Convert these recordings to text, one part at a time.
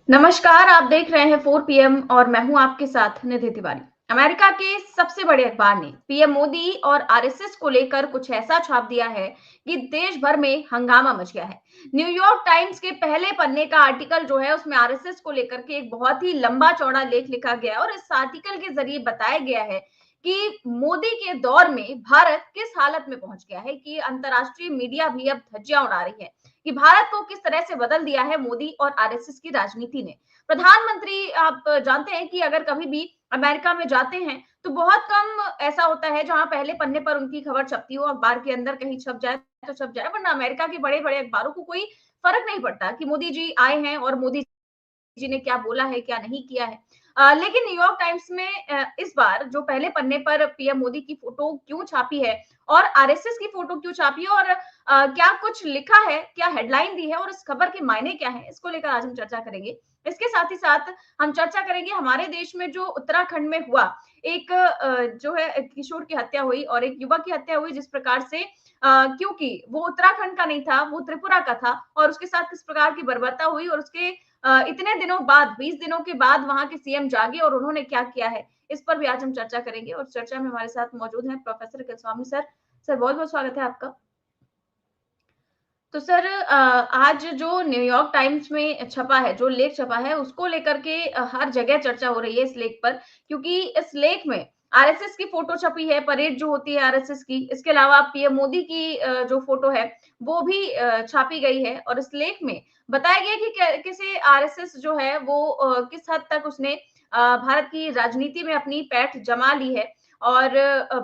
नमस्कार, आप देख रहे हैं 4 पीएम और मैं हूं आपके साथ निधि तिवारी। अमेरिका के सबसे बड़े अखबार ने पीएम मोदी और आरएसएस को लेकर कुछ ऐसा छाप दिया है कि देश भर में हंगामा मच गया है। न्यूयॉर्क टाइम्स के पहले पन्ने का आर्टिकल जो है उसमें आरएसएस को लेकर के एक बहुत ही लंबा चौड़ा लेख लिखा गया है और इस आर्टिकल के जरिए बताया गया है कि मोदी के दौर में भारत किस हालत में पहुंच गया है कि अंतर्राष्ट्रीय मीडिया भी अब धज्जियां उड़ा रही है कि भारत को किस तरह से बदल दिया है मोदी और आरएसएस की राजनीति ने। प्रधानमंत्री आप जानते हैं कि अगर कभी भी अमेरिका में जाते हैं तो बहुत कम ऐसा होता है जहां पहले पन्ने पर उनकी खबर छपती हो, अखबार के अंदर कहीं छप जाए तो छप जाए, वरना अमेरिका के बड़े बड़े अखबारों को कोई फर्क नहीं पड़ता कि मोदी जी आए हैं और मोदी जी ने क्या बोला है, क्या नहीं किया है। लेकिन न्यूयॉर्क टाइम्स में इस बार जो पहले पन्ने पर पीएम मोदी की फोटो क्यों छापी है और आरएसएस की फोटो क्यों छापी है और क्या कुछ लिखा है, क्या हेडलाइन दी है और इस खबर के मायने क्या हैं, इसको लेकर आज हम चर्चा करेंगे। इसके साथ ही साथ हम चर्चा करेंगे हमारे देश में जो उत्तराखंड में हुआ एक जो है एक किशोर की हत्या हुई और एक युवक की हत्या हुई जिस प्रकार से क्योंकि वो उत्तराखंड का नहीं था, वो त्रिपुरा का था और उसके साथ किस प्रकार की बर्बरता हुई और उसके इतने दिनों बाद 20 दिनों के बाद वहां के सीएम जागे और उन्होंने क्या किया है, इस पर भी आज हम चर्चा करेंगे और चर्चा में हमारे साथ मौजूद हैं प्रोफेसर किलस्वामी सर। सर बहुत-बहुत स्वागत है आपका। तो सर आज जो न्यूयॉर्क टाइम्स में छपा है, जो लेख छपा है, उसको लेकर के हर जगह चर्चा हो रही है इस लेख पर क्योंकि इस लेख में आरएसएस की फोटो छपी है, परेड जो होती है आरएसएस की। इसके अलावा पीएम मोदी की जो फोटो है, वो भी छापी गई है और इस लेख में बताया गया है कि कैसे आरएसएस जो है वो किस हद तक उसने भारत की राजनीति में अपनी पैठ जमा ली है और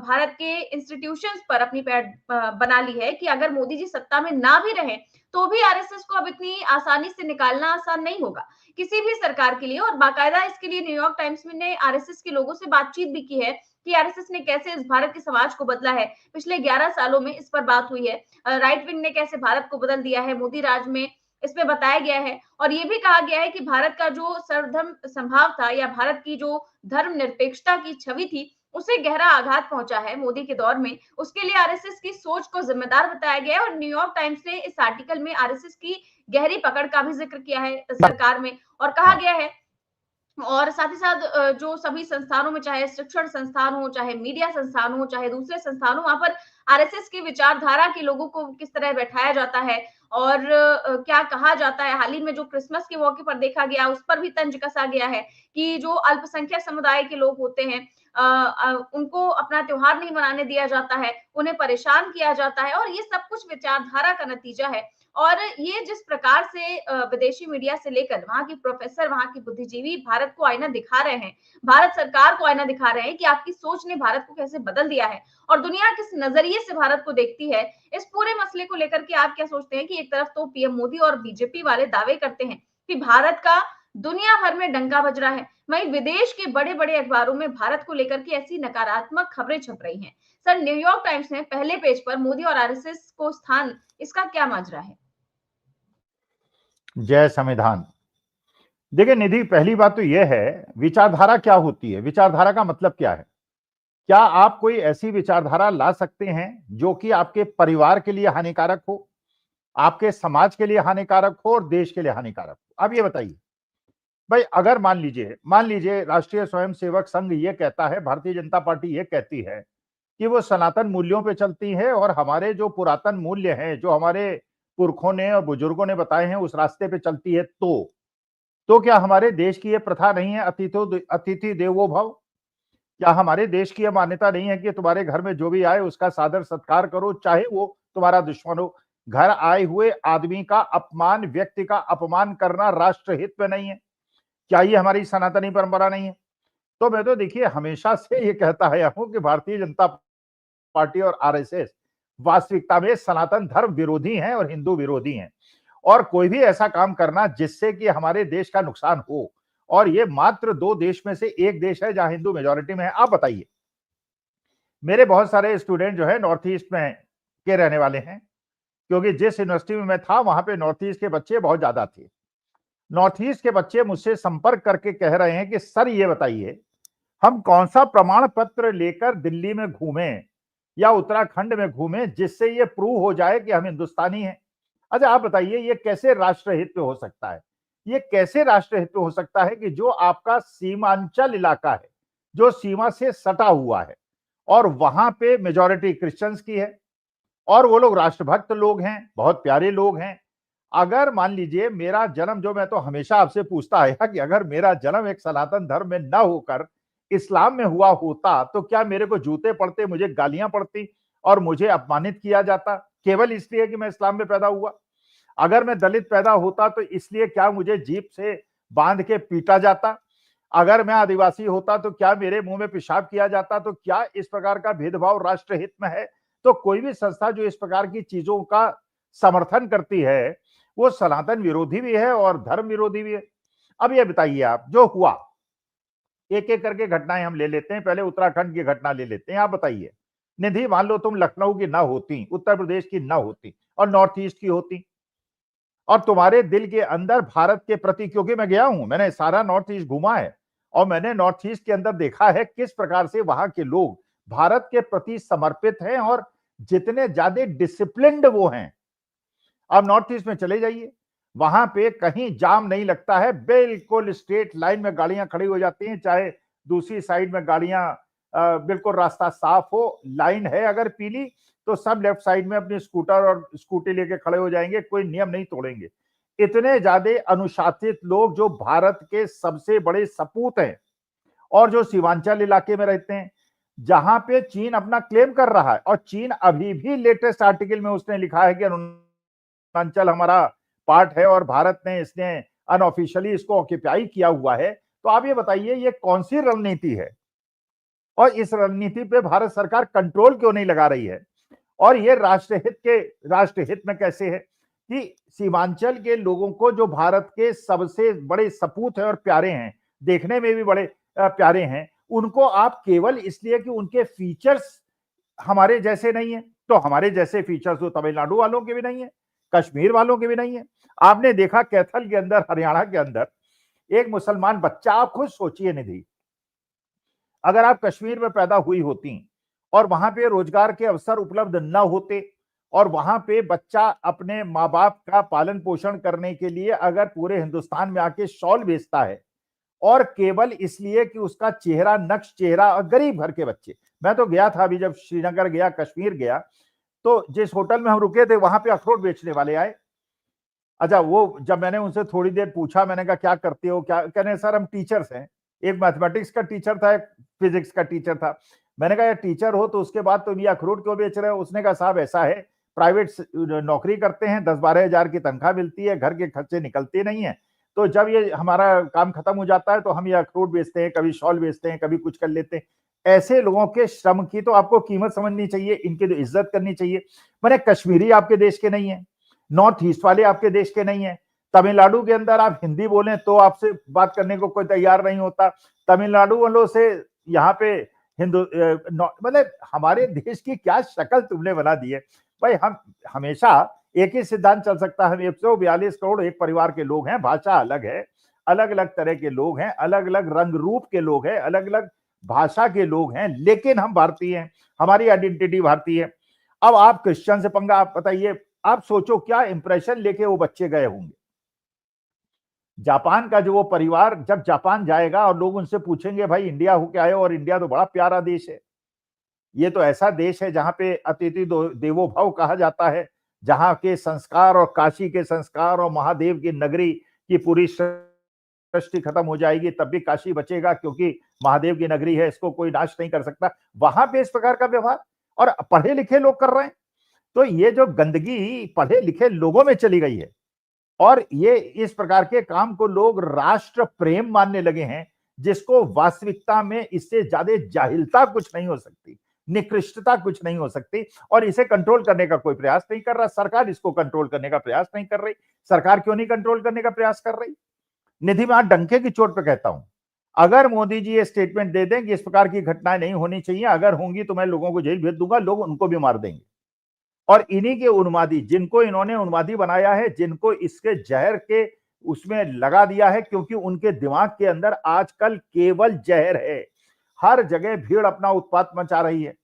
भारत के इंस्टीट्यूशंस पर अपनी पैठ बना ली है कि अगर मोदी जी सत्ता में ना भी रहे तो भी आरएसएस को अब इतनी आसानी से निकालना आसान नहीं होगा किसी भी सरकार के लिए। और बाकायदा इसके लिए न्यूयॉर्क टाइम्स में ने आरएसएस के लोगों से बातचीत भी की है कि आरएसएस ने कैसे इस भारत के समाज को बदला है। पिछले 11 सालों में इस पर बात हुई है। राइट विंग ने कैसे भारत को बदल दिया है मोदी राज में, इसमें बताया गया है और ये भी कहा गया है कि भारत का जो सर्वधर्म संभाव था या भारत की जो धर्मनिरपेक्षता की छवि थी उसे गहरा आघात पहुंचा है मोदी के दौर में। उसके लिए आरएसएस की सोच को जिम्मेदार बताया गया है और न्यूयॉर्क टाइम्स ने इस आर्टिकल में आरएसएस की गहरी पकड़ का भी जिक्र किया है सरकार में और कहा हाँ। गया है और साथ ही साथ जो सभी संस्थानों में चाहे शिक्षण संस्थान हो, चाहे मीडिया संस्थान हो, चाहे दूसरे संस्थान हो, वहां पर आरएसएस की विचारधारा के लोगों को किस तरह बैठाया जाता है और क्या कहा जाता है। हाल ही में जो क्रिसमस के मौके पर देखा गया उस पर भी तंज कसा गया है कि जो अल्पसंख्यक समुदाय के लोग होते हैं उनको अपना त्योहार नहीं मनाने दिया जाता है, उन्हें परेशान किया जाता है और ये सब कुछ विचारधारा का नतीजा है। और ये जिस प्रकार से विदेशी मीडिया से लेकर वहां के प्रोफेसर, वहां के बुद्धिजीवी भारत को आईना दिखा रहे हैं, भारत सरकार को आईना दिखा रहे हैं कि आपकी सोच ने भारत को कैसे बदल दिया है और दुनिया किस नजरिए से भारत को देखती है। इस पूरे मसले को लेकर के आप क्या सोचते हैं कि एक तरफ तो पीएम मोदी और बीजेपी वाले दावे करते हैं कि भारत का दुनिया भर में डंका बज रहा है, वहीं विदेश के बड़े बड़े अखबारों में भारत को लेकर के ऐसी नकारात्मक खबरें छप रही हैं। सर न्यूयॉर्क टाइम्स ने पहले पेज पर मोदी और आरएसएस को स्थान, इसका क्या माजरा है? जय संविधान। देखिए निधि, पहली बात तो यह है, विचारधारा क्या होती है, विचारधारा का मतलब क्या है। क्या आप कोई ऐसी विचारधारा ला सकते हैं जो कि आपके परिवार के लिए हानिकारक हो, आपके समाज के लिए हानिकारक हो और देश के लिए हानिकारक हो? अब ये बताइए भाई, अगर मान लीजिए राष्ट्रीय स्वयंसेवक संघ ये कहता है, भारतीय जनता पार्टी ये कहती है कि वो सनातन मूल्यों पे चलती है और हमारे जो पुरातन मूल्य हैं, जो हमारे पुरखों ने और बुजुर्गों ने बताए हैं, उस रास्ते पे चलती है। तो क्या हमारे देश की ये प्रथा नहीं है, अतिथि देवो भव? क्या हमारे देश की यह मान्यता नहीं है कि तुम्हारे घर में जो भी आए उसका सादर सत्कार करो, चाहे वो तुम्हारा दुश्मन हो? घर आए हुए आदमी का अपमान, व्यक्ति का अपमान करना राष्ट्रहित में नहीं है? क्या ये हमारी सनातनी परंपरा नहीं है? तो मैं तो देखिए हमेशा से ये कहता आया हूं कि भारतीय जनता पार्टी और आरएसएस वास्तविकता में सनातन धर्म विरोधी हैं और हिंदू विरोधी हैं। और कोई भी ऐसा काम करना जिससे कि हमारे देश का नुकसान हो, और ये मात्र दो देश में से एक देश है जहां हिंदू मेजोरिटी में है। आप बताइए, मेरे बहुत सारे स्टूडेंट जो है नॉर्थ ईस्ट में के रहने वाले हैं, क्योंकि जिस यूनिवर्सिटी में मैं था वहां पे नॉर्थ ईस्ट के बच्चे बहुत ज्यादा थे। नॉर्थ ईस्ट के बच्चे मुझसे संपर्क करके कह रहे हैं कि सर ये बताइए, हम कौन सा प्रमाण पत्र लेकर दिल्ली में घूमें या उत्तराखंड में घूमें जिससे ये प्रूव हो जाए कि हम हिंदुस्तानी हैं? अच्छा आप बताइए, ये कैसे राष्ट्रहित में हो सकता है? ये कैसे राष्ट्रहित हो सकता है कि जो आपका सीमांचल इलाका है, जो सीमा से सटा हुआ है, और वहां पे मेजॉरिटी क्रिश्चियंस की है, और वो लोग राष्ट्रभक्त लोग हैं, बहुत प्यारे लोग हैं। अगर मान लीजिए मेरा जन्म, जो मैं तो हमेशा आपसे पूछता आया कि अगर मेरा जन्म एक सनातन धर्म में न होकर इस्लाम में हुआ होता तो क्या मेरे को जूते पड़ते, मुझे गालियां पड़ती और मुझे अपमानित किया जाता केवल इसलिए कि मैं इस्लाम में पैदा हुआ? अगर मैं दलित पैदा होता तो इसलिए क्या मुझे जीप से बांध के पीटा जाता? अगर मैं आदिवासी होता तो क्या मेरे मुंह में पेशाब किया जाता? तो क्या इस प्रकार का भेदभाव राष्ट्रहित में है? तो कोई भी संस्था जो इस प्रकार की चीजों का समर्थन करती है वो सनातन विरोधी भी है और धर्म विरोधी भी है। अब ये बताइए आप, जो हुआ, एक एक करके घटनाएं हम ले लेते हैं। पहले उत्तराखंड की घटना ले लेते हैं। आप बताइए निधि, मान लो तुम लखनऊ की ना होती, उत्तर प्रदेश की ना होती और नॉर्थ ईस्ट की होती, और तुम्हारे दिल के अंदर भारत के प्रति, क्योंकि मैं गया हूं, मैंने सारा नॉर्थ ईस्ट घूमा है और मैंने नॉर्थ ईस्ट के अंदर देखा है किस प्रकार से वहां के लोग भारत के प्रति समर्पित हैं और जितने ज्यादा डिसिप्लिन्ड वो हैं। आप नॉर्थ ईस्ट में चले जाइए, वहां पे कहीं जाम नहीं लगता है, बिल्कुल स्ट्रेट लाइन में गाड़ियां खड़ी हो जाती हैं, चाहे दूसरी साइड में गाड़ियां बिल्कुल रास्ता साफ हो, लाइन है अगर पीली तो सब लेफ्ट साइड में अपनी स्कूटर और स्कूटी लेके खड़े हो जाएंगे, कोई नियम नहीं तोड़ेंगे। इतने ज्यादा अनुशासित लोग जो भारत के सबसे बड़े सपूत हैं और जो सीमांचल इलाके में रहते हैं, जहां पे चीन अपना क्लेम कर रहा है, और चीन अभी भी लेटेस्ट आर्टिकल में उसने लिखा है कि अरुणाचल हमारा पार्ट है और भारत ने इसने अनऑफिशियली इसको ऑक्यूपाई किया हुआ है। तो आप ये बताइए ये कौन सी रणनीति है और इस रणनीति पे भारत सरकार कंट्रोल क्यों नहीं लगा रही है? और ये राष्ट्रहित में कैसे है कि सीमांचल के लोगों को, जो भारत के सबसे बड़े सपूत हैं और प्यारे हैं, देखने में भी बड़े प्यारे हैं, उनको आप केवल इसलिए कि उनके फीचर्स हमारे जैसे नहीं है, तो हमारे जैसे फीचर्स तो तमिलनाडु वालों के भी नहीं है, कश्मीर वालों के भी नहीं है। आपने देखा कैथल के अंदर, हरियाणा के अंदर एक मुसलमान बच्चा, आप खुद सोचिए निधि, अगर आप कश्मीर में पैदा हुई होती और वहां पे रोजगार के अवसर उपलब्ध न होते और वहां पे बच्चा अपने माँ बाप का पालन पोषण करने के लिए अगर पूरे हिंदुस्तान में आके शॉल बेचता है और केवल इसलिए कि उसका चेहरा नक्श चेहरा, और गरीब घर के बच्चे, मैं तो गया था अभी जब श्रीनगर गया, कश्मीर गया, तो जिस होटल में हम रुके थे वहां पे अखरोट बेचने वाले आए। अच्छा, वो जब मैंने उनसे थोड़ी देर पूछा, मैंने कहा क्या करते हो, क्या कहने, सर हम टीचर्स हैं। एक मैथमेटिक्स का टीचर था, एक फिजिक्स का टीचर था। मैंने कहा यार टीचर हो तो उसके बाद तुम ये अखरोट क्यों बेच रहे हो? उसने कहा साहब ऐसा है, प्राइवेट नौकरी करते हैं, 10-12 हजार की तनख्वाह मिलती है, घर के खर्चे निकलते नहीं है, तो जब ये हमारा काम खत्म हो जाता है तो हम ये अखरोट बेचते हैं, कभी शॉल बेचते हैं, कभी कुछ कर लेते हैं। ऐसे लोगों के श्रम की तो आपको कीमत समझनी चाहिए, इनकी तो इज्जत करनी चाहिए। मैंने कश्मीरी आपके देश के नहीं है, नॉर्थ ईस्ट वाले आपके देश के नहीं है, तमिलनाडु के अंदर आप हिंदी बोलें तो आपसे बात करने को कोई तैयार नहीं होता, तमिलनाडु वालों से यहाँ पे हिंदू, मतलब हमारे देश की क्या शक्ल तुमने बना दी है भाई। हम हमेशा एक ही सिद्धांत चल सकता है, हम 142 करोड़ एक परिवार के लोग हैं, भाषा अलग है, अलग अलग तरह के लोग हैं, अलग अलग रंग रूप के लोग हैं, अलग अलग भाषा के लोग हैं, लेकिन हम भारतीय हैं, हमारी आइडेंटिटी भारतीय है। अब आप क्रिश्चियन से पंगा, आप बताइए, आप सोचो क्या इंप्रेशन लेके वो बच्चे गए होंगे। जापान का जो वो परिवार जब जापान जाएगा और लोग उनसे पूछेंगे भाई इंडिया होके आए हो, और इंडिया तो बड़ा प्यारा देश है, ये तो ऐसा देश है जहां पे अतिथि देवो भव कहा जाता है, जहां के संस्कार और काशी के संस्कार और महादेव की नगरी की पूरी सृष्टि खत्म हो जाएगी तब भी काशी बचेगा, क्योंकि महादेव की नगरी है, इसको कोई नाश नहीं कर सकता। वहां पे इस प्रकार का व्यवहार और पढ़े लिखे लोग कर रहे हैं। तो ये जो गंदगी पढ़े लिखे लोगों में चली गई है और ये इस प्रकार के काम को लोग राष्ट्र प्रेम मानने लगे हैं, जिसको वास्तविकता में इससे ज्यादा जाहिलता कुछ नहीं हो सकती, निकृष्टता कुछ नहीं हो सकती, और इसे कंट्रोल करने का कोई प्रयास नहीं कर रहा। सरकार इसको कंट्रोल करने का प्रयास नहीं कर रही। सरकार क्यों नहीं कंट्रोल करने का प्रयास कर रही? निधि, मैं डंके की चोट पे कहता हूं, अगर मोदी जी ये स्टेटमेंट दे दें कि इस प्रकार की घटनाएं नहीं होनी चाहिए, अगर होंगी तो मैं लोगों को जेल भेज दूंगा, लोग उनको भी मार देंगे। और इन्हीं के उन्मादी, जिनको इन्होंने उन्मादी बनाया है, जिनको इसके जहर के उसमें लगा दिया है, क्योंकि उनके दिमाग के अंदर आजकल केवल जहर है। हर जगह भीड़ अपना उत्पात मचा रही है,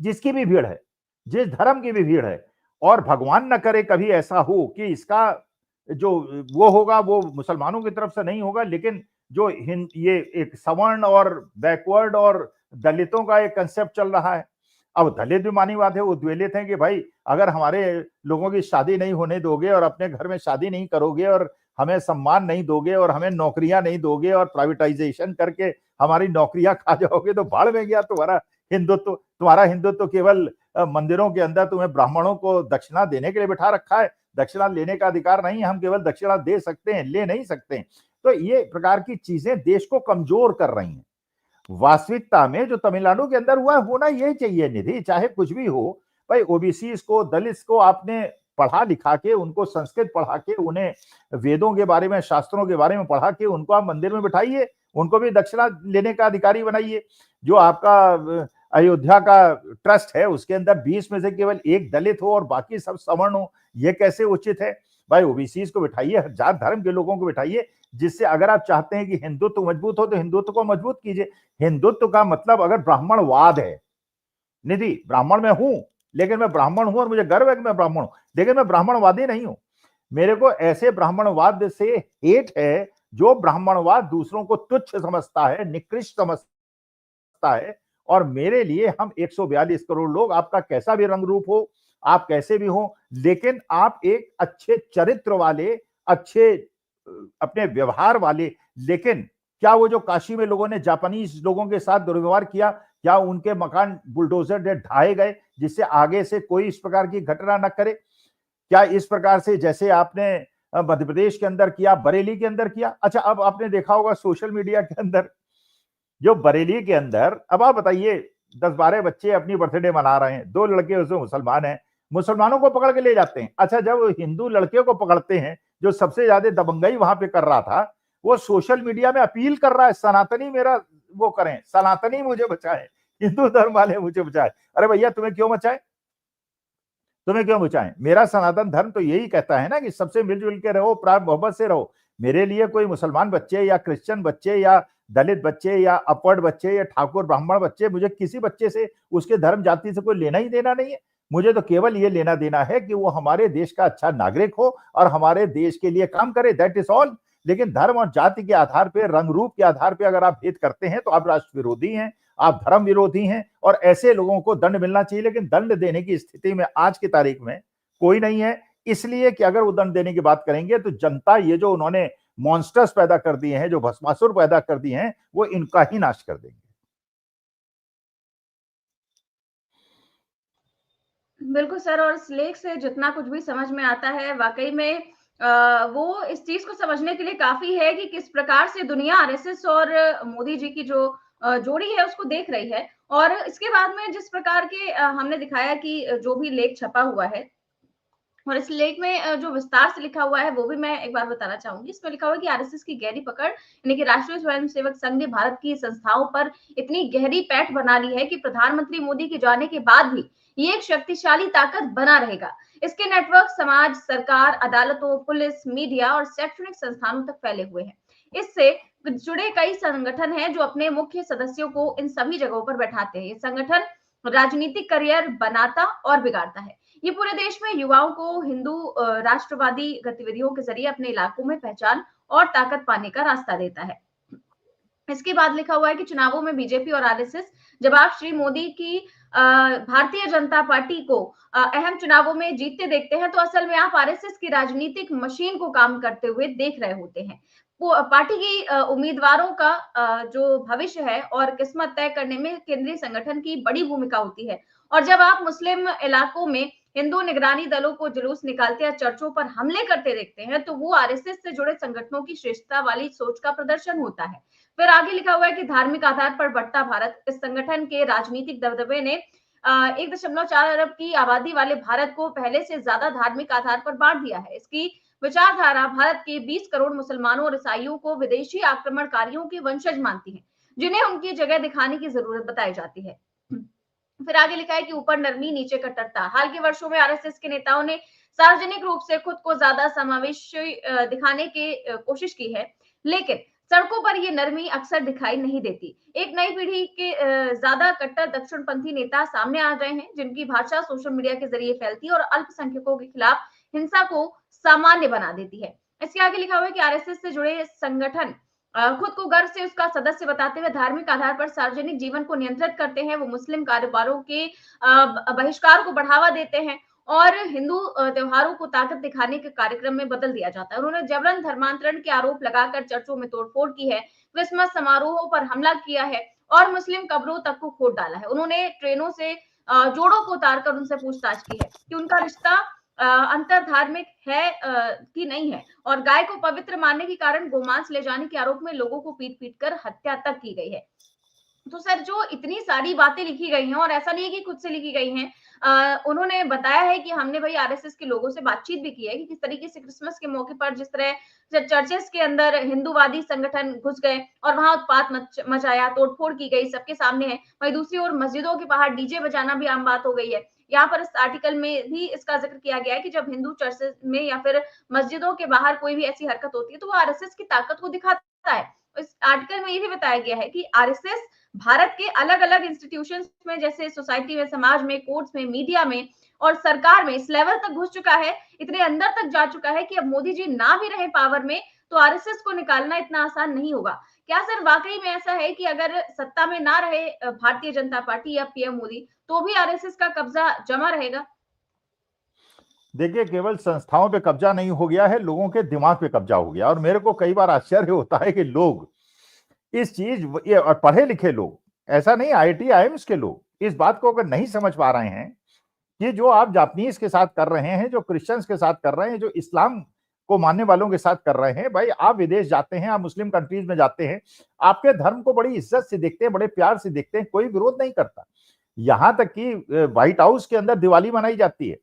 जिसकी भी भीड़ है, जिस धर्म की भी भीड़ है, और भगवान न करे कभी ऐसा हो कि इसका जो वो होगा वो मुसलमानों की तरफ से नहीं होगा, लेकिन जो ये एक सवर्ण और बैकवर्ड और दलितों का एक कंसेप्ट चल रहा है। अब दलित भी मानी बात है, वो द्वेलित हैं कि भाई अगर हमारे लोगों की शादी नहीं होने दोगे और अपने घर में शादी नहीं करोगे और हमें सम्मान नहीं दोगे और हमें नौकरियां नहीं दोगे और प्राइवेटाइजेशन करके हमारी नौकरियां खा जाओगे तो भाड़ में गया तुम्हारा हिंदुत्व केवल मंदिरों के अंदर तुम्हें ब्राह्मणों को दक्षिणा देने के लिए बिठा रखा है। दक्षिणा लेने का अधिकार नहीं है, हम केवल दक्षिणा दे सकते हैं, ले नहीं सकते। तो ये प्रकार की चीजें देश को कमजोर कर रही हैं। वास्तविकता में जो तमिलनाडु के अंदर हुआ होना यही चाहिए निधि, चाहे कुछ भी हो। भाई ओबीसी को, दलित को आपने पढ़ा लिखा के, उनको संस्कृत पढ़ा के, उन्हें वेदों के बारे में, शास्त्रों के बारे में पढ़ा के उनको आप मंदिर में बिठाइए, उनको भी दक्षिणा लेने का अधिकारी बनाइए। जो आपका अयोध्या का ट्रस्ट है उसके अंदर 20 में से केवल एक दलित हो और बाकी सब सवर्ण हो, ये कैसे उचित है? भाई ओबीसी को बिठाइए, जात धर्म के लोगों को बिठाइए, जिससे अगर आप चाहते हैं कि हिंदुत्व मजबूत हो तो हिंदुत्व को मजबूत कीजिए। हिंदुत्व का मतलब अगर ब्राह्मणवाद है, निधि ब्राह्मण में हूं, लेकिन मैं ब्राह्मण हूं और मुझे गर्व है कि मैं ब्राह्मण हूं, लेकिन मैं ब्राह्मणवादी नहीं हूं। मेरे को ऐसे ब्राह्मणवाद से हेट है जो ब्राह्मणवाद दूसरों को तुच्छ समझता है, निकृष्ट समझता है। और मेरे लिए हम 142 करोड़ लोग, आपका कैसा भी रंग रूप हो, आप कैसे भी हो, लेकिन आप एक अच्छे चरित्र वाले, अच्छे अपने व्यवहार वाले, लेकिन क्या वो जो काशी में लोगों ने जापानीज लोगों के साथ दुर्व्यवहार किया, क्या उनके मकान बुलडोजर से ढाए गए जिससे आगे से कोई इस प्रकार की घटना न करे? क्या इस प्रकार से जैसे आपने मध्य प्रदेश के अंदर किया, बरेली के अंदर किया? अच्छा, अब आपने देखा होगा सोशल मीडिया के अंदर, जो बरेली के अंदर, अब आप बताइए 10-12 बच्चे अपनी बर्थडे मना रहे हैं, 2 लड़के उसमें मुसलमान हैं, मुसलमानों को पकड़ के ले जाते हैं। अच्छा, जब हिंदू लड़के को पकड़ते हैं, जो सबसे ज्यादा दबंगई वहां पे कर रहा था, वो सोशल मीडिया में अपील कर रहा है, सनातनी मेरा वो करें, सनातनी मुझे बचाए, हिंदू धर्म वाले मुझे बचाए। अरे भैया तुम्हें क्यों बचाए? तुम्हें क्यों बचाएं? मेरा सनातन धर्म तो यही कहता है ना कि सबसे मिलजुल के रहो, प्यार मोहब्बत से रहो। मेरे लिए कोई मुसलमान बच्चे या क्रिश्चियन बच्चे या दलित बच्चे या अपवर्ड बच्चे या ठाकुर ब्राह्मण बच्चे, मुझे किसी बच्चे से उसके धर्म जाति से कोई लेना ही देना नहीं है। मुझे तो केवल ये लेना देना है कि वो हमारे देश का अच्छा नागरिक हो और हमारे देश के लिए काम करे, दैट इज ऑल। लेकिन धर्म और जाति के आधार पर, रंग रूप के आधार पर अगर आप भेद करते हैं तो आप राष्ट्र विरोधी हैं, आप धर्म विरोधी हैं और ऐसे लोगों को दंड मिलना चाहिए। लेकिन दंड देने की स्थिति में आज की तारीख में कोई नहीं है, इसलिए कि अगर वो दंड देने की बात करेंगे तो जनता, ये जो उन्होंने मॉन्स्टर्स पैदा कर दिए हैं, जो भस्मासुर पैदा कर दिए हैं, वो इनका ही नाश कर देंगे। बिल्कुल सर, और इस लेख से जितना कुछ भी समझ में आता है वाकई में वो इस चीज को समझने के लिए काफी है कि किस प्रकार से दुनिया आरएसएस और मोदी जी की जो जोड़ी है उसको देख रही है। और इसके बाद में जिस प्रकार के हमने दिखाया कि जो भी लेख छपा हुआ है और इस लेख में जो विस्तार से लिखा हुआ है वो भी मैं एक बार बताना चाहूंगी। इसमें लिखा हुआ है कि आरएसएस की गहरी पकड़, यानी कि राष्ट्रीय स्वयंसेवक संघ ने भारत की संस्थाओं पर इतनी गहरी पैठ बना ली है कि प्रधानमंत्री मोदी के जाने के बाद भी ये एक शक्तिशाली ताकत बना रहेगा। इसके नेटवर्क समाज, सरकार, अदालतों, पुलिस, मीडिया और शैक्षणिक संस्थानों तक फैले हुए हैं। इससे जुड़े कई संगठन हैं जो अपने मुख्य सदस्यों को इन सभी जगहों पर बैठाते हैं। ये संगठन राजनीतिक करियर बनाता और बिगाड़ता है। ये पूरे देश में युवाओं को हिंदू राष्ट्रवादी गतिविधियों के जरिए अपने इलाकों में पहचान और ताकत पाने का रास्ता देता है। इसके बाद लिखा हुआ है कि चुनावों में बीजेपी और आरएसएस, जब आप श्री मोदी की भारतीय जनता पार्टी को अहम चुनावों में जीतते देखते हैं तो असल में आप आरएसएस की राजनीतिक मशीन को काम करते हुए देख रहे होते हैं। वो पार्टी की उम्मीदवारों का जो भविष्य है और किस्मत तय करने में केंद्रीय संगठन की बड़ी भूमिका होती है। और जब आप मुस्लिम इलाकों में हिंदू निगरानी दलों को जुलूस निकालते या चर्चों पर हमले करते देखते हैं तो वो आरएसएस से जुड़े संगठनों की श्रेष्ठता वाली सोच का प्रदर्शन होता है। फिर आगे लिखा हुआ है कि धार्मिक आधार पर बढ़ता भारत, इस संगठन के राजनीतिक दबदबे ने 1.4 अरब की आबादी वाले भारत को पहले से ज्यादा धार्मिक आधार पर बांट दिया है। इसकी विचारधारा भारत के 20 करोड़ मुसलमानों और ईसाइयों को विदेशी आक्रमणकारियों के वंशज मानती है, जिन्हें उनकी जगह दिखाने की जरूरत बताई जाती है। फिर आगे लिखा है कि ऊपर नरमी नीचे कट्टरता। हाल के वर्षों में आरएसएस के नेताओं ने सार्वजनिक रूप से खुद को ज्यादा समावेशी दिखाने की कोशिश की है, लेकिन सड़कों पर ये नरमी अक्सर दिखाई नहीं देती। एक नई पीढ़ी के ज्यादा कट्टर दक्षिणपंथी नेता सामने आ रहे हैं, जिनकी भाषा सोशल मीडिया के जरिए फैलती है और अल्पसंख्यकों के खिलाफ हिंसा को सामान्य बना देती है। इसके आगे लिखा हुआ है कि आरएसएस से जुड़े संगठन खुद को गर्व से उसका सदस्य बताते हुए धार्मिक आधार पर सार्वजनिक जीवन को नियंत्रित करते हैं। वो मुस्लिम कारोबारों के बहिष्कार को बढ़ावा देते हैं और हिंदू त्योहारों को ताकत दिखाने के कार्यक्रम में बदल दिया जाता है। उन्होंने जबरन धर्मांतरण के आरोप लगाकर चर्चों में तोड़फोड़ की है, क्रिसमस समारोहों पर हमला किया है और मुस्लिम कब्रों तक को खोद डाला है। उन्होंने ट्रेनों से जोड़ों को उतारकर उनसे पूछताछ की है कि उनका रिश्ता अंतर धार्मिक है कि नहीं है, और गाय को पवित्र मानने के कारण गोमांस ले जाने के आरोप में लोगों को पीट पीट कर हत्या तक की गई है। तो सर जो इतनी सारी बातें लिखी गई हैं, और ऐसा नहीं है कि खुद से लिखी गई हैं, उन्होंने बताया है कि हमने भाई आरएसएस के लोगों से बातचीत भी की है कि किस तरीके से क्रिसमस के मौके पर जिस तरह चर्चेस के अंदर हिंदूवादी संगठन घुस गए और वहां उत्पात मचाया, तोड़फोड़ की गई, सबके सामने है। वहीं दूसरी ओर मस्जिदों के बाहर डीजे बजाना भी आम बात हो गई है। यहाँ पर इस आर्टिकल में भी इसका जिक्र किया गया है कि जब हिंदू चर्चेस में या फिर मस्जिदों के बाहर कोई भी ऐसी हरकत होती है तो वो आरएसएस की ताकत को दिखाता है। इस आर्टिकल में ये भी बताया गया है कि आरएसएस भारत के अलग अलग इंस्टीट्यूशंस में, जैसे सोसाइटी में, समाज में, कोर्ट्स में, मीडिया में और सरकार में इस लेवल तक घुस चुका है, इतने अंदर तक जा चुका है कि अब मोदी जी ना भी रहे पावर में तो आरएसएस को निकालना इतना आसान नहीं होगा। क्या सर वाकई में ऐसा है कि अगर सत्ता में ना रहे भारतीय जनता पार्टी या पीएम मोदी तो भी आरएसएस का कब्जा जमा रहेगा? देखिए, केवल संस्थाओं पे कब्जा नहीं हो गया है, लोगों के दिमाग पे कब्जा हो गया। और मेरे को कई बार आश्चर्य होता है कि लोग इस चीज ये, और पढ़े लिखे लोग, ऐसा नहीं आईआईटी आईएम्स के लोग इस बात को अगर नहीं समझ पा रहे हैं कि जो आप जापानीज के साथ कर रहे हैं, जो क्रिश्चियंस के साथ कर रहे हैं, जो इस्लाम को मानने वालों के साथ कर रहे हैं, भाई आप विदेश जाते हैं, आप मुस्लिम कंट्रीज में जाते हैं, आपके धर्म को बड़ी इज्जत से देखते हैं, बड़े प्यार से देखते हैं, कोई विरोध नहीं करता। यहां तक कि व्हाइट हाउस के अंदर दिवाली मनाई जाती है,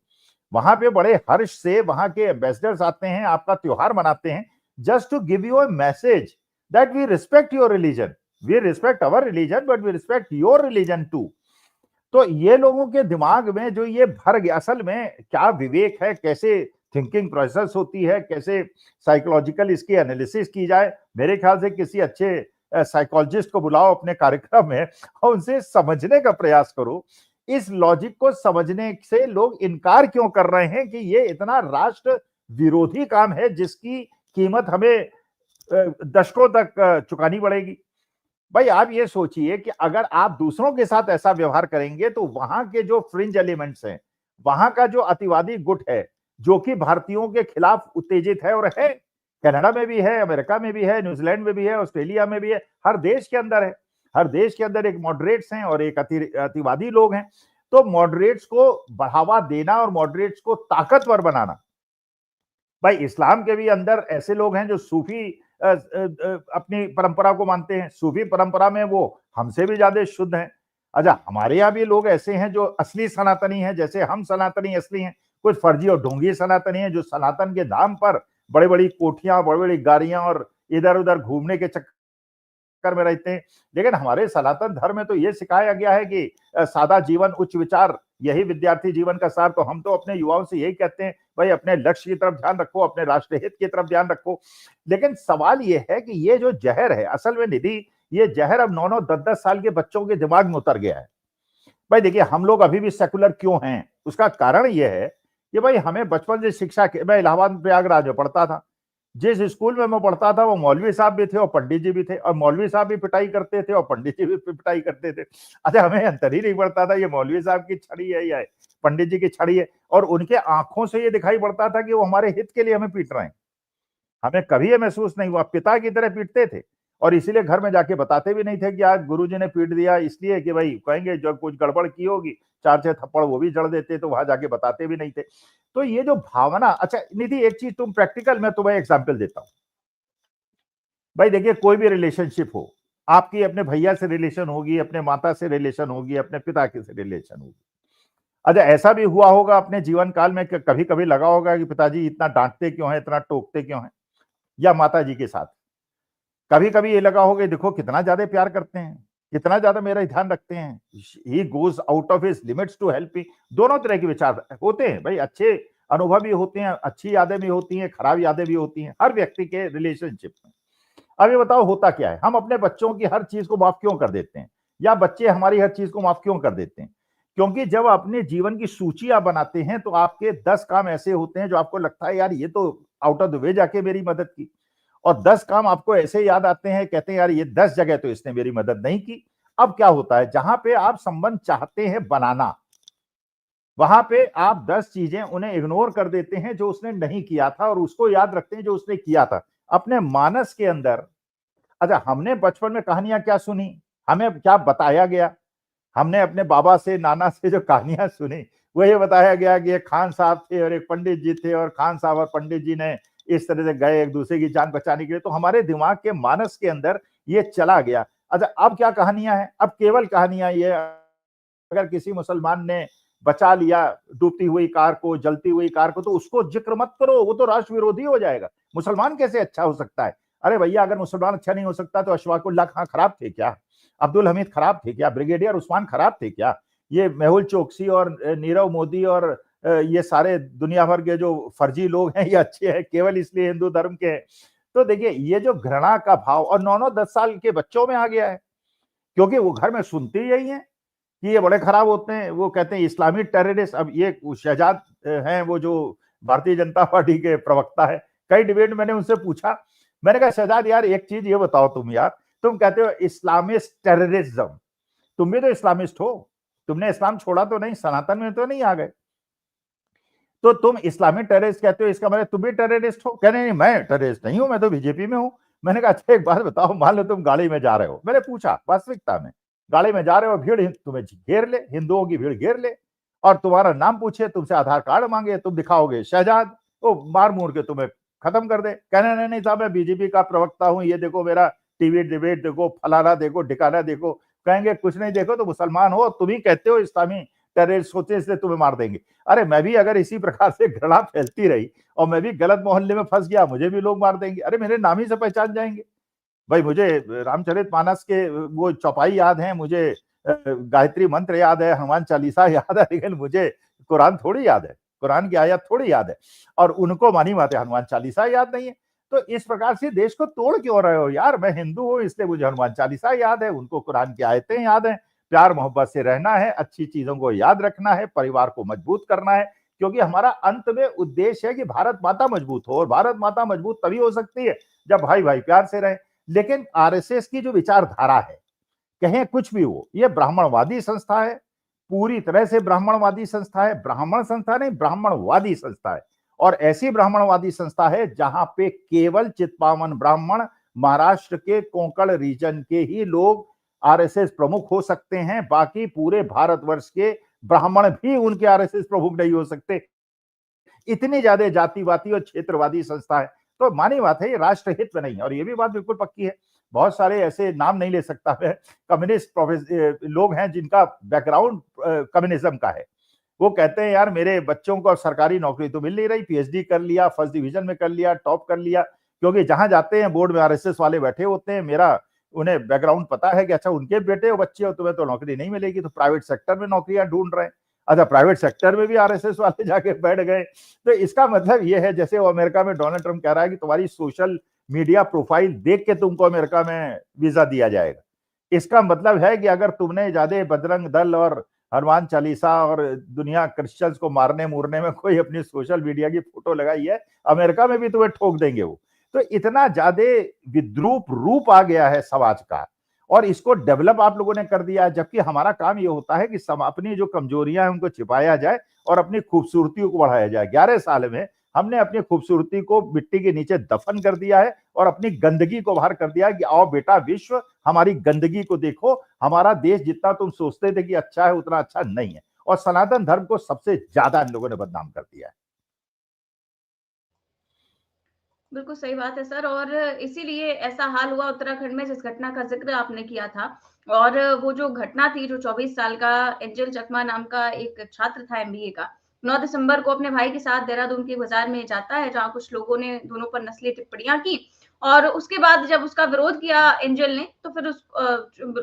वहां पे बड़े हर्ष से वहां के एम्बेसडर्स आते हैं, आपका त्योहार मनाते हैं, just to give you a message that we respect your religion, we respect our religion but we respect your religion too. तो ये लोगों के दिमाग में जो ये भर गया, असल में क्या विवेक है, कैसे थिंकिंग प्रोसेस होती है, कैसे साइकोलॉजिकल इसकी एनालिसिस की जाए, मेरे ख्याल से किसी अच्छे साइकोलॉजिस्ट को बुलाओ अपने कार्यक्रम में और उनसे समझने का प्रयास करो। इस लॉजिक को समझने से लोग इनकार क्यों कर रहे हैं कि ये इतना राष्ट्र विरोधी काम है जिसकी कीमत हमें दशकों तक चुकानी पड़ेगी। भाई आप ये सोचिए कि अगर आप दूसरों के साथ ऐसा व्यवहार करेंगे तो वहां के जो फ्रिंज एलिमेंट्स हैं, वहां का जो अतिवादी गुट है, जो कि भारतीयों के खिलाफ उत्तेजित है और है, कनाडा में भी है, अमेरिका में भी है, न्यूजीलैंड में भी है, ऑस्ट्रेलिया में भी है, हर देश के अंदर है। हर देश के अंदर एक मॉडरेट्स हैं और एक अतिवादी लोग हैं। तो मॉडरेट्स को बढ़ावा देना और मॉडरेट्स को ताकतवर बनाना, भाई इस्लाम के भी अंदर ऐसे लोग हैं जो सूफी अपनी परंपरा को मानते हैं, सूफी परंपरा में वो हमसे भी ज्यादा शुद्ध हैं। अच्छा, हमारे यहाँ भी लोग ऐसे हैं जो असली सनातनी हैं, जैसे हम सनातनी असली हैं, कुछ फर्जी और ढोंगी सनातनी हैं जो सनातन के नाम पर बड़ी बड़ी कोठियां, बड़ी बड़ी गाड़ियां और इधर उधर घूमने के चक्कर में रहते हैं। लेकिन हमारे सनातन धर्म में तो ये सिखाया गया है कि सादा जीवन, उच्च विचार, यही विद्यार्थी जीवन का सार। तो हम तो अपने युवाओं से यही कहते हैं, भाई अपने लक्ष्य की तरफ ध्यान रखो, अपने राष्ट्रहित की तरफ ध्यान रखो। लेकिन सवाल ये है कि ये जो जहर है, असल में निधि, ये जहर अब 9-9, 10-10 साल के बच्चों के दिमाग में उतर गया है। भाई देखिए, हम लोग अभी भी सेकुलर क्यों हैं, उसका कारण यह है कि भाई हमें बचपन से शिक्षा के, मैं इलाहाबाद प्रयागराज में पढ़ता था, जिस स्कूल में मैं पढ़ता था वो मौलवी साहब भी थे और पंडित जी भी थे, और मौलवी साहब भी पिटाई करते थे और पंडित जी भी पिटाई करते थे। अच्छा, हमें अंतर ही नहीं पड़ता था ये मौलवी साहब की छड़ी है या पंडित जी की छड़ी है, और उनके आंखों से ये दिखाई पड़ता था कि वो हमारे हित के लिए हमें पीट रहे हैं। हमें कभी ये महसूस नहीं हुआ, पिता की तरह पीटते थे, और इसीलिए घर में जाके बताते भी नहीं थे कि आज गुरुजी ने पीट दिया, इसलिए कि भाई कहेंगे जो कुछ गड़बड़ की होगी, 4-6 थप्पड़ वो भी जड़ देते, तो वहां जाके बताते भी नहीं थे। तो ये जो भावना, अच्छा निधि एक चीज तुम प्रैक्टिकल, मैं तुम्हें एग्जाम्पल देता हूं। भाई देखिए, कोई भी रिलेशनशिप हो, आपकी अपने भैया से रिलेशन होगी, अपने माता से रिलेशन होगी, अपने पिता के से रिलेशन होगी। अच्छा, ऐसा भी हुआ होगा अपने जीवन काल में कि कभी कभी लगा होगा कि पिताजी इतना डांटते क्यों है, इतना टोकते क्यों है, या माता जी के साथ कभी कभी ये लगा होगा देखो कितना ज्यादा प्यार करते हैं, कितना ज्यादा मेरा ध्यान रखते हैं, he goes out of his limits to help me. दोनों तरह के विचार होते हैं भाई, अच्छे अनुभव भी होते हैं, अच्छी यादें भी होती हैं, खराब यादें भी होती हैं हर व्यक्ति के रिलेशनशिप में। अब ये बताओ होता क्या है, हम अपने बच्चों की हर चीज को माफ क्यों कर देते हैं, या बच्चे हमारी हर चीज को माफ क्यों कर देते हैं? क्योंकि जब अपने जीवन की सूची आप बनाते हैं तो आपके 10 काम ऐसे होते हैं जो आपको लगता है यार ये तो आउट ऑफ द वे जाके मेरी मदद की, और 10 काम आपको ऐसे याद आते हैं, कहते हैं यार ये 10 जगह तो इसने मेरी मदद नहीं की। अब क्या होता है, जहां पे आप संबंध चाहते हैं बनाना, वहां पे आप 10 चीजें उन्हें इग्नोर कर देते हैं जो उसने नहीं किया था, और उसको याद रखते हैं जो उसने किया था अपने मानस के अंदर। अच्छा, हमने बचपन में कहानियां क्या सुनी, हमें क्या बताया गया, हमने अपने बाबा से नाना से जो कहानियां सुनी वो ये बताया गया कि एक खान साहब थे और एक पंडित जी थे, और खान साहब और पंडित जी ने इस तरह से गए एक दूसरे की जान बचाने के लिए, तो हमारे दिमाग के मानस के अंदर ये चला गया। अच्छा, अब क्या कहानियां हैं, अब केवल कहानियां ये, अगर किसी मुसलमान ने बचा लिया डूबती हुई कार को, जलती हुई कार को, तो उसको जिक्र मत करो, वो तो राष्ट्र विरोधी हो जाएगा। मुसलमान कैसे अच्छा हो सकता है? अरे भैया, अगर मुसलमान अच्छा नहीं हो सकता तो अशफाकुल्लाह खां खराब थे क्या? अब्दुल हमीद खराब थे क्या? ब्रिगेडियर उस्मान खराब थे क्या? ये मेहुल चोकसी और नीरव मोदी और ये सारे दुनिया भर के जो फर्जी लोग हैं ये अच्छे हैं केवल इसलिए हिंदू धर्म के हैं? तो देखिए, ये जो घृणा का भाव और 9-9 10 साल के बच्चों में आ गया है, क्योंकि वो घर में सुनते यही हैं कि ये बड़े खराब होते हैं, वो कहते हैं इस्लामी टेररिस्ट। अब ये शहजाद हैं वो जो भारतीय जनता पार्टी के प्रवक्ता है, कई डिबेट मैंने उनसे पूछा, मैंने कहा शहजाद यार एक चीज ये बताओ तुम यार, तुम कहते हो इस्लामिस्ट टेररिज्म, तुम भी तो इस्लामिस्ट हो, तुमने इस्लाम छोड़ा तो नहीं, सनातन में तो नहीं आ गए, तो तुम इस्लामिक टेररिस्ट कहते हो, इसका मतलब तुम भी टेररिस्ट हो? कह रहे नहीं मैं टेररिस्ट नहीं हूं, मैं तो बीजेपी में हूं। मैंने कहा अच्छा एक बात बताओ, मान लो तुम गाड़ी में जा रहे हो, मैंने पूछा वास्तविकता में, गाड़ी में जा रहे हो, भीड़ तुम्हें घेर ले, हिंदुओं की भीड़ घेर ले, और तुम्हारा नाम पूछे, तुमसे आधार कार्ड मांगे, तुम दिखाओगे शहजाद, वो मार मूर के तुम्हें खत्म कर दे। कहने नहीं नहीं साहब मैं बीजेपी का प्रवक्ता हूं, ये देखो मेरा टीवी डिबेट देखो, फलाना देखो, ढिकाना देखो। कहेंगे कुछ नहीं, देखो तो मुसलमान हो, तुम ही कहते हो इस्लामी टेररिस्ट होते, इसलिए तुम्हें मार देंगे। अरे मैं भी अगर इसी प्रकार से घृणा फैलती रही और मैं भी गलत मोहल्ले में फंस गया, मुझे भी लोग मार देंगे, अरे मेरे नाम ही से पहचान जाएंगे। भाई मुझे रामचरितमानस के वो चौपाई याद है, मुझे गायत्री मंत्र याद है, हनुमान चालीसा याद है, लेकिन मुझे कुरान थोड़ी याद है, कुरान की आयत थोड़ी याद है, और उनको मानी बातें हनुमान चालीसा याद नहीं है। तो इस प्रकार से देश को तोड़ क्यों रहे हो यार? मैं हिंदू हूं इसलिए मुझे हनुमान चालीसा याद है, उनको कुरान की आयतें याद है। प्यार मोहब्बत से रहना है, अच्छी चीजों को याद रखना है, परिवार को मजबूत करना है, क्योंकि हमारा अंत में उद्देश्य है कि भारत माता मजबूत हो, और भारत माता मजबूत तभी हो सकती है जब भाई भाई प्यार से रहे। लेकिन आरएसएस की जो विचारधारा है, कहें कुछ भी हो, ये ब्राह्मणवादी संस्था है, पूरी तरह से ब्राह्मणवादी संस्था है, ब्राह्मण संस्था नहीं ब्राह्मणवादी संस्था है। और ऐसी ब्राह्मणवादी संस्था है जहां पे केवल चित्पावन ब्राह्मण, महाराष्ट्र के कोंकण रीजन के ही लोग आरएसएस प्रमुख हो सकते हैं, बाकी पूरे भारतवर्ष के ब्राह्मण भी उनके आरएसएस प्रमुख नहीं हो सकते। इतनी ज्यादा जातिवादी और क्षेत्रवादी संस्था है। तो मानी बात है, ये राष्ट्र हित में नहीं है, और ये भी बात बिल्कुल पक्की है। बहुत सारे ऐसे नाम नहीं ले सकता मैं, कम्युनिस्ट लोग हैं जिनका बैकग्राउंड कम्युनिज्म का है, वो कहते हैं यार मेरे बच्चों को सरकारी नौकरी तो मिल नहीं रही, पीएचडी कर लिया, फर्स्ट डिवीजन में कर लिया, टॉप कर लिया, क्योंकि जहां जाते हैं बोर्ड में आरएसएस वाले बैठे होते हैं, मेरा उन्हें बैकग्राउंड पता है कि अच्छा उनके बेटे और बच्चे हो, तुम्हें तो नौकरी नहीं मिलेगी, तो प्राइवेट सेक्टर में नौकरियां ढूंढ रहे हैं। अच्छा, प्राइवेट सेक्टर में भी आरएसएस वाले जाके बैठ गए। तो इसका मतलब ये है, जैसे वो अमेरिका में डोनाल्ड ट्रंप कह रहा है कि तुम्हारी सोशल मीडिया प्रोफाइल देख के तुमको अमेरिका में वीजा दिया जाएगा। इसका मतलब है कि अगर तुमने ज्यादा बजरंग दल और हनुमान चालीसा और दुनिया क्रिश्चियंस को मारने मूरने में कोई अपनी सोशल मीडिया की फोटो लगाई है, अमेरिका में भी तुम्हें ठोक देंगे वो। तो इतना ज्यादा विद्रूप रूप आ गया है समाज का, और इसको डेवलप आप लोगों ने कर दिया है, जबकि हमारा काम ये होता है कि अपनी जो कमजोरियां हैं उनको छिपाया जाए और अपनी खूबसूरती को बढ़ाया जाए। 11 साल में हमने अपनी खूबसूरती को मिट्टी के नीचे दफन कर दिया है और अपनी गंदगी को बाहर कर दिया है कि आओ बेटा विश्व हमारी गंदगी को देखो, हमारा देश जितना तुम सोचते थे कि अच्छा है उतना अच्छा नहीं है। और सनातन धर्म को सबसे ज्यादा इन लोगों ने बदनाम कर दिया है। बिल्कुल सही बात है सर, और इसीलिए ऐसा हाल हुआ उत्तराखंड में जिस घटना का ज़िक्र आपने किया था। और वो जो घटना थी, जो 24 साल का एंजल चकमा नाम का एक छात्र था एमबीए का, 9 दिसंबर को अपने भाई के साथ देहरादून के बाजार में जाता है, जहाँ कुछ लोगों ने दोनों पर नस्लीय टिप्पणियाँ की, और उसके बाद जब उसका विरोध किया एंजल ने, तो फिर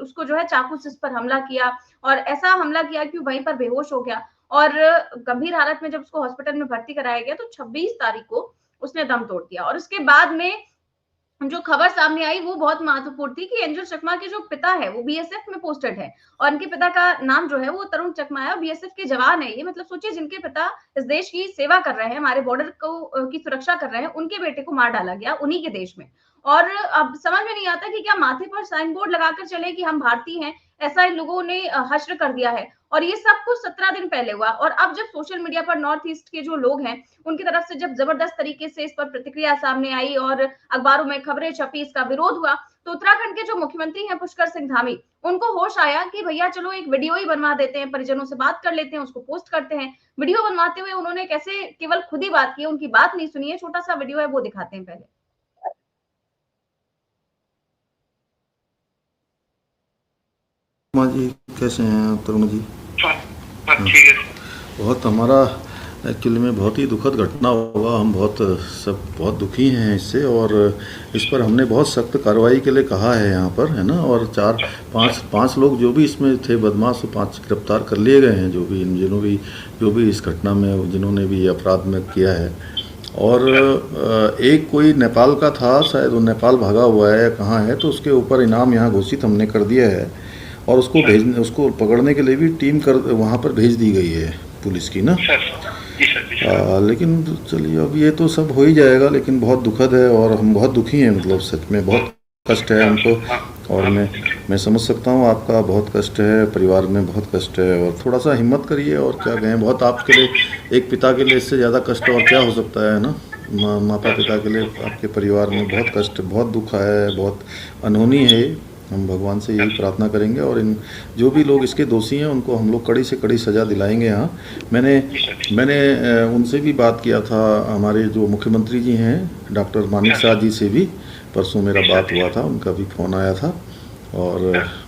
उसको जो है चाकू से उस पर हमला किया, और ऐसा हमला किया कि वहीं पर बेहोश हो गया, और गंभीर हालत में जब उसको हॉस्पिटल में भर्ती कराया गया तो 26 तारीख को उसने दम तोड़ दिया। और उसके बाद में जो खबर सामने आई वो बहुत महत्वपूर्ण थी कि एंजल चकमा के जो पिता है वो बीएसएफ में पोस्टेड है और इनके पिता का नाम जो है वो तरुण चकमा है और बीएसएफ के जवान है ये। मतलब सोचिए, जिनके पिता इस देश की सेवा कर रहे हैं, हमारे बॉर्डर को की सुरक्षा कर रहे हैं, उनके बेटे को मार डाला गया उन्हीं के देश में। और अब समझ में नहीं आता कि क्या माथे पर साइन बोर्ड लगाकर चले कि हम भारतीय हैं, ऐसा इन लोगों ने हश्र कर दिया है। और ये सब कुछ 17 दिन पहले हुआ और अब जब सोशल मीडिया पर नॉर्थ ईस्ट के जो लोग हैं उनकी तरफ से जब जबरदस्त तरीके से इस पर प्रतिक्रिया सामने आई और अखबारों में खबरें छपी, इसका विरोध हुआ, तो उत्तराखंड के जो मुख्यमंत्री हैं पुष्कर सिंह धामी, उनको होश आया कि भैया चलो एक वीडियो ही बनवा देते हैं, परिजनों से बात कर लेते हैं, उसको पोस्ट करते हैं। वीडियो बनवाते हुए उन्होंने कैसे केवल खुद ही बात की, उनकी बात नहीं सुनी है, छोटा सा वीडियो है वो दिखाते हैं पहले। माँ जी, कैसे हैं आप तरुण जी? हाँ, ठीक है। बहुत हमारा एक्चुअली में बहुत ही दुखद घटना हुआ। हम बहुत दुखी हैं इससे, और इस पर हमने बहुत सख्त कार्रवाई के लिए कहा है यहाँ पर, है ना। और पाँच लोग जो भी इसमें थे बदमाश, 5 गिरफ्तार कर लिए गए हैं, जो भी इस घटना में जिन्होंने भी अपराध में किया है। और एक कोई नेपाल का था, शायद वो नेपाल भागा हुआ है, कहाँ है, तो उसके ऊपर इनाम यहाँ घोषित हमने कर दिया है। और उसको पकड़ने के लिए भी टीम वहाँ पर भेज दी गई है पुलिस की ना। लेकिन चलिए, अब ये तो सब हो ही जाएगा, लेकिन बहुत दुखद है और हम बहुत दुखी हैं। मतलब सच में बहुत कष्ट है हमको, और मैं समझ सकता हूँ आपका बहुत कष्ट है, परिवार में बहुत कष्ट है। और थोड़ा सा हिम्मत करिए, और क्या कहें, बहुत आपके लिए, एक पिता के लिए इससे ज़्यादा कष्ट और क्या हो सकता है ना। माता पिता के लिए आपके परिवार में बहुत कष्ट, बहुत दुख है, बहुत अनहोनी है। हम भगवान से यही प्रार्थना करेंगे, और इन जो भी लोग इसके दोषी हैं उनको हम लोग कड़ी से कड़ी सज़ा दिलाएंगे। यहाँ मैंने उनसे भी बात किया था, हमारे जो मुख्यमंत्री जी हैं डॉक्टर मानिक शाह जी से भी परसों मेरा बात हुआ था, उनका भी फ़ोन आया था। और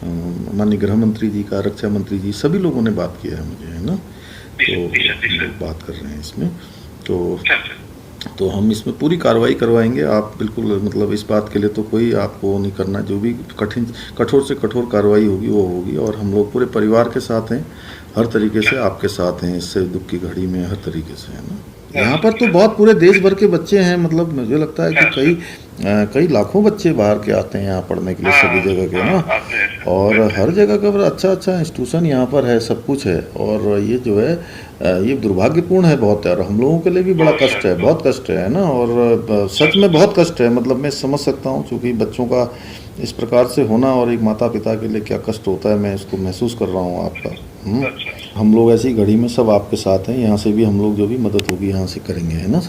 माननीय गृह मंत्री जी का, रक्षा मंत्री जी, सभी लोगों ने बात किया है मुझे, है ना। तो हम लोग बात कर रहे हैं इसमें, तो हम इसमें पूरी कार्रवाई करवाएंगे। आप बिल्कुल, मतलब इस बात के लिए तो कोई आपको नहीं करना, जो भी कठोर से कठोर कार्रवाई होगी वो होगी। और हम लोग पूरे परिवार के साथ हैं, हर तरीके से आपके साथ हैं, इससे दुख की घड़ी में हर तरीके से, है ना। यहाँ पर तो बहुत पूरे देश भर के बच्चे हैं, मतलब मुझे लगता है कि कई लाखों बच्चे बाहर के आते हैं यहाँ पढ़ने के लिए, सभी जगह के ना। और हर जगह का अच्छा इंस्टीट्यूशन यहाँ पर है, सब कुछ है। और ये जो है ये दुर्भाग्यपूर्ण है बहुत, और हम लोगों के लिए भी बड़ा कष्ट है, बहुत कष्ट है ना। और सच में बहुत कष्ट है, मतलब मैं समझ सकता हूँ, क्योंकि बच्चों का इस प्रकार से होना और एक माता पिता के लिए क्या कष्ट होता है, मैं इसको महसूस कर रहा हूँ आपका। हम लोग ऐसी घड़ी में सब आपके साथ हैं, यहाँ से भी हम लोग जो भी मदद होगी यहाँ से करेंगे, है ना।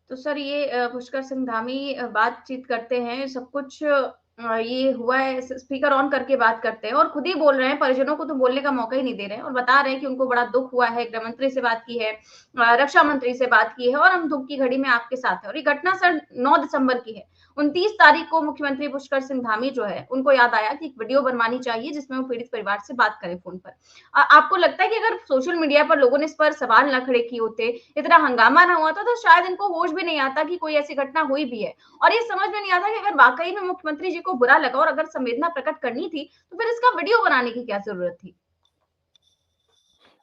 तो सर ये पुष्कर सिंह धामी बातचीत करते हैं, सब कुछ ये हुआ है, स्पीकर ऑन करके बात करते हैं और खुद ही बोल रहे हैं, परिजनों को तो बोलने का मौका ही नहीं दे रहे हैं और बता रहे हैं कि उनको बड़ा दुख हुआ है, गृह मंत्री से बात की है, रक्षा मंत्री से बात की है और हम दुख की घड़ी में आपके साथ है। और ये घटना सर 9 दिसंबर की है। 29 तारीख को मुख्यमंत्री पुष्कर सिंह धामी जो है उनको याद आया कि एक वीडियो बनवानी चाहिए जिसमें वो पीड़ित परिवार से बात करें फोन पर। आपको लगता है कि अगर सोशल मीडिया पर लोगों ने इस पर सवाल न खड़े किए होते, इतना हंगामा ना हुआ था, तो शायद इनको होश भी नहीं आता कि कोई ऐसी घटना हुई भी है। और ये समझ में नहीं आता कि अगर वाकई में मुख्यमंत्री जी को बुरा लगा और अगर संवेदना प्रकट करनी थी, तो फिर इसका वीडियो बनाने की क्या जरूरत थी?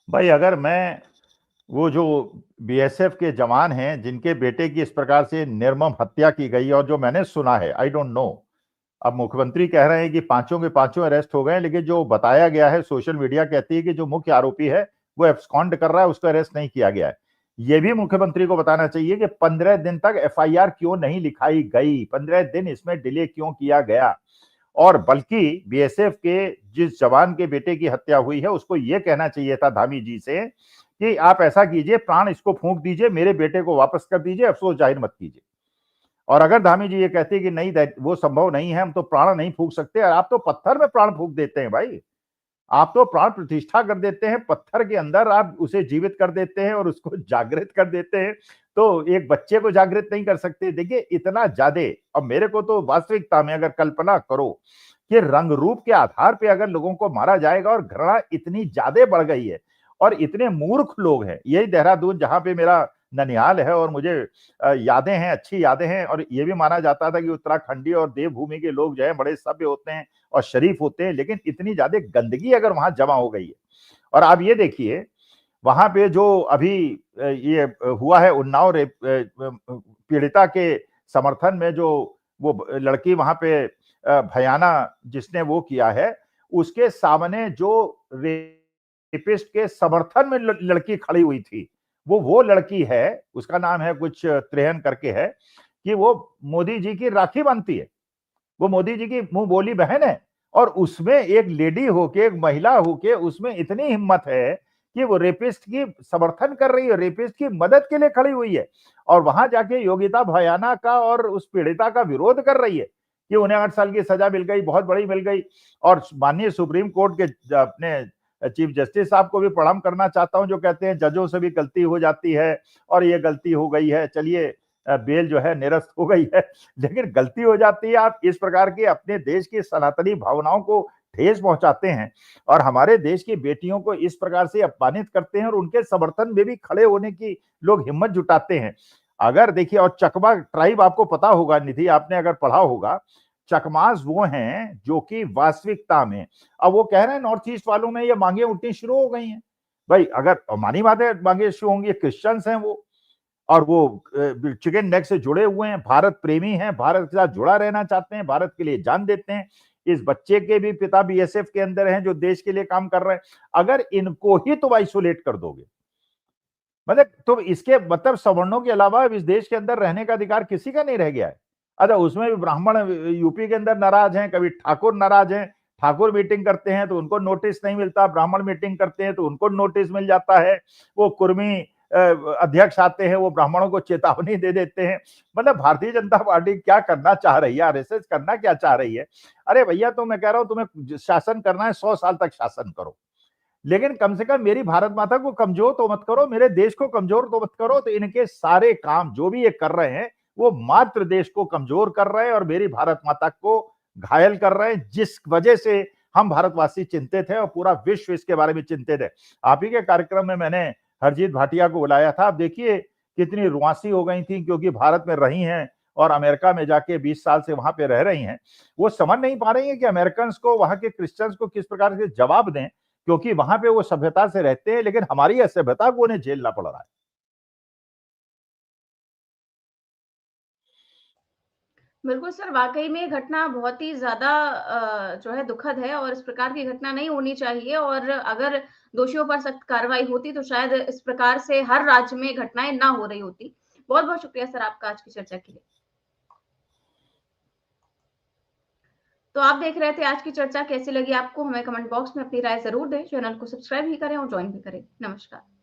भाई, अगर मैं वो जो बीएसएफ के जवान हैं जिनके बेटे की इस प्रकार से निर्मम हत्या की गई, और जो मैंने सुना है, आई डोंट नो, अब मुख्यमंत्री कह रहे हैं कि पांचों के पांचों अरेस्ट हो गए, लेकिन जो बताया गया है, सोशल मीडिया कहती है कि जो मुख्य आरोपी है वो एब्सकॉन्ड कर रहा है, उसको अरेस्ट नहीं किया गया है। ये भी मुख्यमंत्री को बताना चाहिए कि 15 दिन तक एफआईआर क्यों नहीं लिखाई गई, 15 दिन इसमें डिले क्यों किया गया। और बल्कि बीएसएफ के जिस जवान के बेटे की हत्या हुई है उसको ये कहना चाहिए था धामी जी से कि आप ऐसा कीजिए, प्राण इसको फूंक दीजिए, मेरे बेटे को वापस कर दीजिए, अफसोस जाहिर मत कीजिए। और अगर धामी जी ये कहते कि नहीं, वो संभव नहीं है, हम तो प्राण नहीं फूंक सकते, आप तो पत्थर में प्राण फूंक देते हैं भाई, आप तो प्राण प्रतिष्ठा कर देते हैं, पत्थर के अंदर आप उसे जीवित कर देते हैं और उसको जागृत कर देते हैं, तो एक बच्चे को जागृत नहीं कर सकते। देखिए इतना ज्यादा, अब मेरे को तो वास्तविकता में अगर कल्पना करो कि रंग रूप के आधार पे अगर लोगों को मारा जाएगा और घृणा इतनी ज्यादा बढ़ गई है और इतने मूर्ख लोग हैं, यही देहरादून जहां पे मेरा ननिहाल है और मुझे यादें हैं, अच्छी यादें हैं, और ये भी माना जाता था कि उत्तराखंडी और देवभूमि के लोग जो है बड़े सभ्य होते हैं और शरीफ होते हैं, लेकिन इतनी ज्यादा गंदगी अगर वहां जमा हो गई है। और आप ये देखिए वहां पे जो अभी ये हुआ है, उन्नाव पीड़िता के समर्थन में जो वो लड़की वहां पे भयाना जिसने वो किया है, उसके सामने जो रेपिस्ट के समर्थन में लड़की खड़ी हुई थी, वो लड़की है, उसका नाम है कुछ त्रेहन करके है, कि वो मोदी जी की राखी बांधती है, वो मोदी जी की मुंह बोली बहन है। और उसमें एक लेडी होके, एक महिला होके उसमें इतनी हिम्मत है कि वो रेपिस्ट की समर्थन कर रही है, रेपिस्ट की मदद के लिए खड़ी हुई है, और वहां जाके योगिता भयाना का और उस पीड़िता का विरोध कर रही है कि उन्हें 8 साल की सजा मिल गई, बहुत बड़ी मिल गई। और माननीय सुप्रीम कोर्ट के अपने चीफ जस्टिस साहब को भी प्रणाम करना चाहता हूं, जो कहते हैं जजों से भी गलती हो जाती है और ये गलती हो गई है, चलिए बेल जो है निरस्त हो गई है, लेकिन गलती हो जाती है। आप इस प्रकार की अपने देश की सनातनी भावनाओं को ठेस पहुंचाते हैं और हमारे देश की बेटियों को इस प्रकार से अपमानित करते हैं और उनके समर्थन में भी खड़े होने की लोग हिम्मत जुटाते हैं। अगर देखिए, और चकमा ट्राइब आपको पता होगा निधि, आपने अगर पढ़ा होगा, चकमास वो हैं जो कि वास्तविकता में, अब वो कह रहे हैं नॉर्थ ईस्ट वालों में ये मांगे उठनी शुरू हो गई हैं। भाई अगर मानी बात है, मांगे शुरू होंगी, क्रिश्चियंस हैं वो, और वो चिकन नेक से जुड़े हुए हैं, भारत प्रेमी हैं, भारत के साथ जुड़ा रहना चाहते हैं, भारत के लिए जान देते हैं। इस बच्चे के भी पिता बीएसएफ के अंदर हैं जो देश के लिए काम कर रहे हैं। अगर इनको ही तुम आइसोलेट कर दोगे, मतलब तुम इसके मतलब सवर्णों के अलावा इस देश के अंदर रहने का अधिकार किसी का नहीं रह गया है। अच्छा, उसमें भी ब्राह्मण यूपी के अंदर नाराज हैं, कभी ठाकुर नाराज हैं, ठाकुर मीटिंग करते हैं तो उनको नोटिस नहीं मिलता, ब्राह्मण मीटिंग करते हैं तो उनको नोटिस मिल जाता है, वो कुर्मी अध्यक्ष आते हैं वो ब्राह्मणों को चेतावनी दे देते हैं। मतलब भारतीय जनता पार्टी क्या करना चाह रही है, आरएसएस करना क्या चाह रही है? अरे भैया, तो मैं कह रहा हूं तुम्हें शासन करना है 100 साल तक शासन करो, लेकिन कम से कम मेरी भारत माता को कमजोर तो मत करो, मेरे देश को कमजोर तो मत करो। तो इनके सारे काम जो भी ये कर रहे हैं वो मात्र देश को कमजोर कर रहे हैं और मेरी भारत माता को घायल कर रहे हैं, जिस वजह से हम भारतवासी चिंतित हैं और पूरा विश्व इसके बारे में चिंतित है। आप ही के कार्यक्रम में मैंने हरजीत भाटिया को बुलाया था। आप देखिए कितनी रुआसी हो गई थी, क्योंकि भारत में रही हैं और अमेरिका में जाके 20 साल से वहां पे रह रही हैं। वो समझ नहीं पा रही हैं कि अमेरिकन को, वहां के क्रिश्चियंस को किस प्रकार से जवाब दें, क्योंकि वहां पे वो सभ्यता से रहते हैं, लेकिन हमारी असभ्यता को उन्हें झेलना पड़ रहा है। बिल्कुल सर, वाक़ई में घटना बहुत ही ज़्यादा जो है दुखद है और इस प्रकार की घटना नहीं होनी चाहिए, और अगर दोषियों पर सख्त कार्रवाई होती तो शायद इस प्रकार से हर राज्य में घटनाएँ ना हो रही होती। बहुत-बहुत शुक्रिया सर आपका आज की चर्चा के लिए। तो आप देख रहे थे आज की चर्चा, कैसी लगी आपको? हमें कमेंट बॉक्स में अपनी राय ज़रूर दें। चैनल को सब्सक्राइब भी करें और जॉइन भी करें। नमस्कार।